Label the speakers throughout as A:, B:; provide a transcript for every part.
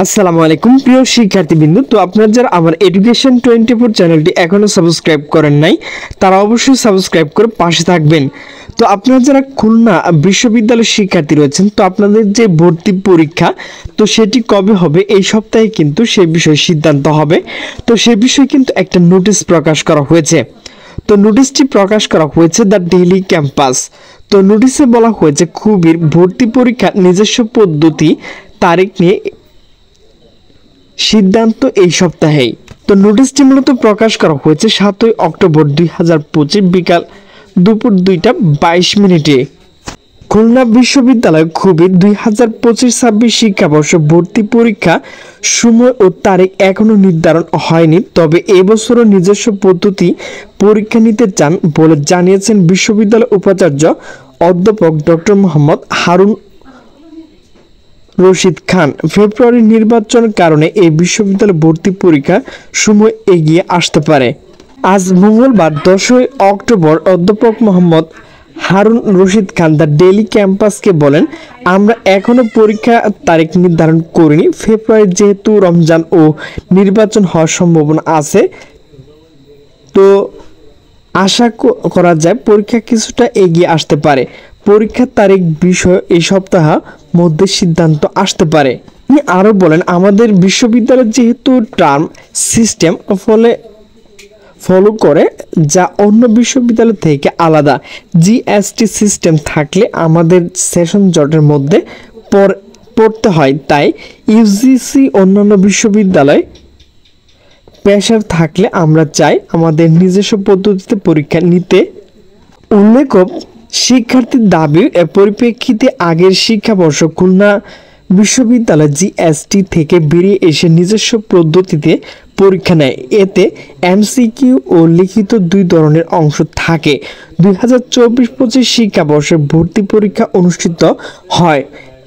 A: আসসালামু আলাইকুম প্রিয় শিক্ষার্থীবৃন্দ। তো আপনারা যারা আমার এডুকেশন 24 চ্যানেলটি এখনো সাবস্ক্রাইব করেন নাই তারা অবশ্যই সাবস্ক্রাইব করে পাশে থাকবেন। তো আপনারা যারা খুলনা বিশ্ববিদ্যালয়ের শিক্ষার্থী রয়েছেন, তো আপনাদের যে ভর্তি পরীক্ষা তো সেটি কবে হবে এই সপ্তাহে কিন্তু সেই বিষয়ে সিদ্ধান্ত হবে। তো সেই বিষয়ে কিন্তু একটা নোটিশ প্রকাশ করা হয়েছে। তো নোটিশটি প্রকাশ করা হয়েছে দ্য ডেইলি ক্যাম্পাস। তো নোটিশে বলা হয়েছে খুবির ভর্তি পরীক্ষার নিজস্ব পদ্ধতি তারিখ নিয়ে সিদ্ধান্ত এই সপ্তাহেই। তো নোটিশটি মূলত প্রকাশ করা হয়েছে 7 অক্টোবর 2025 বিকাল দুপুর 2:22 খুলনা বিশ্ববিদ্যালয় খুবই 2025-26 শিক্ষাবর্ষ ভর্তি পরীক্ষা সময় ও তারিখ এখনো নির্ধারণ হয়নি, তবে এবছরও নিজস্ব পদ্ধতি পরীক্ষা নিতে চান বলে জানিয়েছেন বিশ্ববিদ্যালয় উপাচার্য অধ্যাপক ডক্টর মোহাম্মদ হারুন রশিদ খান। ফেব্রুয়ারি নির্বাচনের কারণে এই বিশ্ববিদ্যালয় ভর্তি পরীক্ষা সময় এগিয়ে আসতে পারে। আজ মঙ্গলবার 10 অক্টোবর অধ্যাপক মোহাম্মদ হারুন রশিদ খান দ্য ডেইলি ক্যাম্পাসকে বলেন, আমরা এখনো পরীক্ষা তারিখ নির্ধারণ করিনি। ফেব্রুয়ারি যেহেতু রমজান ও নির্বাচন হওয়ার সম্ভাবনা আছে, তো আশা করা যায় পরীক্ষা কিছুটা এগিয়ে আসতে পারে। পরীক্ষার তারিখ বিষয়ে এই সপ্তাহ মধ্যে সিদ্ধান্ত আসতে পারে। তিনি আরও বলেন, আমাদের বিশ্ববিদ্যালয় যেহেতু টার্ম সিস্টেম ফলো করে যা অন্য বিশ্ববিদ্যালয় থেকে আলাদা, জিএসটি সিস্টেম থাকলে আমাদের সেশন জটের মধ্যে পড়তে হয়। তাই ইউজিসি অন্যান্য বিশ্ববিদ্যালয় প্রেসার থাকলে আমরা চাই আমাদের নিজস্ব পদ্ধতিতে পরীক্ষা নিতে। উল্লেখ্য, শিক্ষার্থীর দাবির পরিপ্রেক্ষিতে আগের শিক্ষাবর্ষ খুলনা বিশ্ববিদ্যালয় জিএসটি থেকে বেরিয়ে এসে নিজস্ব পদ্ধতিতে পরীক্ষা নেয়। এতে এমসিকিউ ও লিখিত দুই ধরনের অংশ থাকে। 2024-25 শিক্ষাবর্ষে ভর্তি পরীক্ষা অনুষ্ঠিত হয়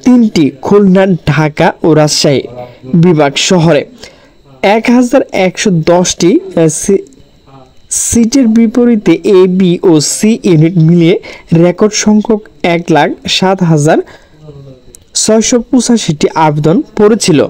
A: 3টি খুলনা, ঢাকা ও রাজশাহী বিভাগ শহরে। 1110টি সিটের বিপরীতে এ, বি ও সি ইউনিট মিলিয়ে রেকর্ড সংখ্যক 1,07,685টি আবেদন পড়েছিল।